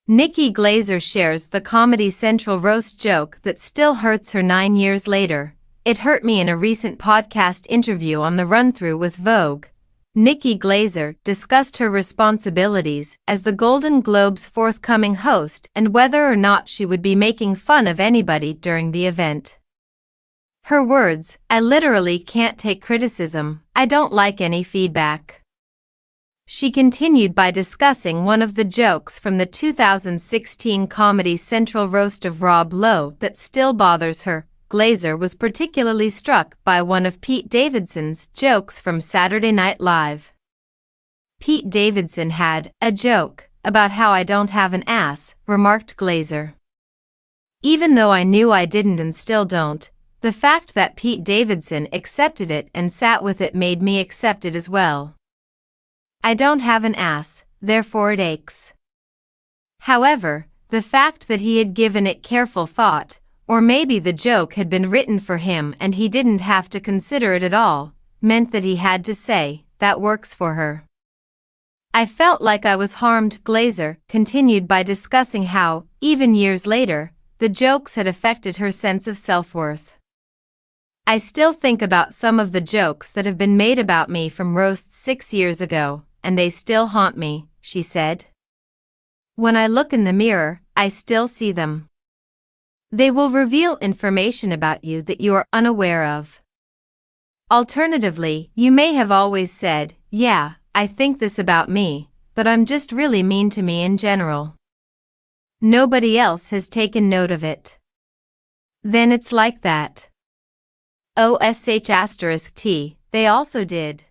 Nikki Glaser shares the Comedy Central roast joke that still hurts her 9 years later. It hurt me in a recent podcast interview on the run-through with Vogue. Nikki Glaser discussed her responsibilities as the Golden Globe's forthcoming host and whether or not she would be making fun of anybody during the event. Her words, "I literally can't take criticism, I don't like any feedback." She continued by discussing one of the jokes from the 2016 Comedy Central roast of Rob Lowe that still bothers her. Glaser was particularly struck by one of Pete Davidson's jokes from Saturday Night Live. Pete Davidson had a joke about how I don't have an ass, remarked Glaser. Even though I knew I didn't and still don't, the fact that Pete Davidson accepted it and sat with it made me accept it as well. I don't have an ass, therefore it aches. However, the fact that he had given it careful thought, or maybe the joke had been written for him and he didn't have to consider it at all, meant that he had to say, that works for her. I felt like I was harmed. Glaser continued by discussing how, even years later, the jokes had affected her sense of self-worth. I still think about some of the jokes that have been made about me from roasts 6 years ago, and they still haunt me, she said. When I look in the mirror, I still see them. They will reveal information about you that you are unaware of. Alternatively, you may have always said, yeah, I think this about me, but I'm just really mean to me in general. Nobody else has taken note of it. Then it's like that. OSH*T, they also did.